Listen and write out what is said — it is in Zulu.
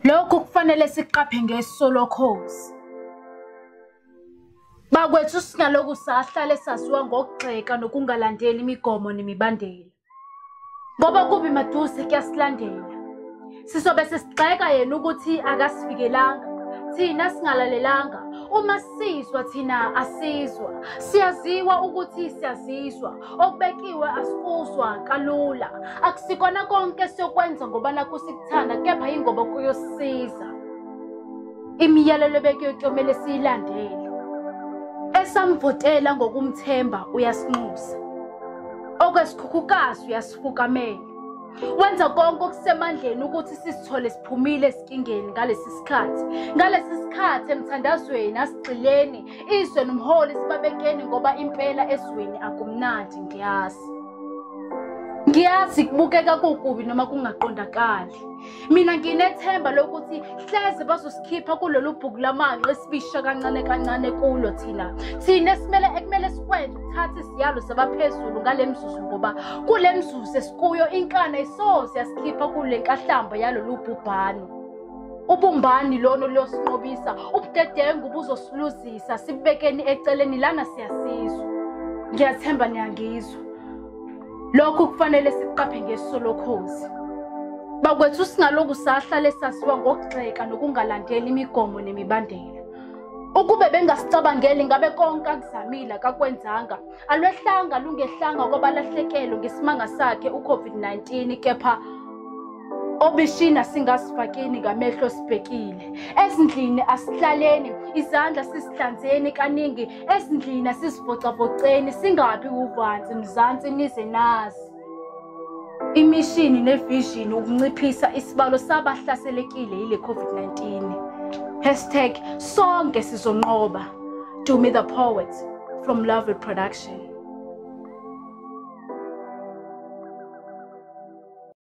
Lokhu kufanele siqaphe ngesolokhozi. Bakwethu singaloku sahlale saziwa ngokugxeka nokungalandeli imigomo nemibandela. Ngoba kubi maduze kuyasilandela. Sisobe sesigxeka yena ukuthi akasifikelanga, thina singalalelanga. Uma sizwa thina asizwa. Siyaziwa ukuthi siyazizwa. Okubekiwe asikuzwa kalula. Akusikona konke siyokwenza ngoba nakho sikuthanda, kepha ingoba kuyosisiza. Imiyalelo ebekiwe kumele siyilandele. Esamvotela ngokumthemba uyasinxusa. Okwesikhukhukazi uyasifukamela. Wenza konke okusemandleni ukuthi sisithole siphumile esinkingeni ngalesi sikhathi. Ngalesi sikhathi emthandazweni asigxileni, izwe nomholi sibabekeni ngoba impela ezweni akumnandi ngiyazi. Ngiyazi kubukeka kukubi noma kungaqondakali. Mina nginethemba lokuthi hleze bazosikhipha kulolu bhuku lamanqe esibisha kancane kancane kulo thina. Thina ekumele sikwenze ukuthatha isiyalo sabaphezulu ngale mzuzu ngoba kule mzuzu esikuyo inkana isoze yasikhipha kule nkahlamba yalolu bhubhane. Ubumbani lona losinqobisa, ubudedengu buzosiluzisa sibekeni eceleni lana siyasizwa. Ngiyathemba niyangizwa. Lokhu kufanele siqaphe ngesolokhozi. Bakwethu singaloku sahlale saziwa ngokugxeka nokungalandeli imigomo nemibandela. Ukube bengasicabangeli ngabe konke akuzamile akakwenzanga, alwehlanga lungehlanga kwabalahlekelwe ngesimanga sakhe uCovid-19 kepha obishina singasifakeni ngamehlo sibhekile. Ezindlini asihlaleni, izandla sisihlanzeni kaningi, ezindlini sisivocavoceni, singabi uvanzi mzansi nize nazi. Imishini nevision ukunciphisa isibalo sabahlaselekile yile COVID-19. #sonke sizonqoba. Tumie the poet from Love Production.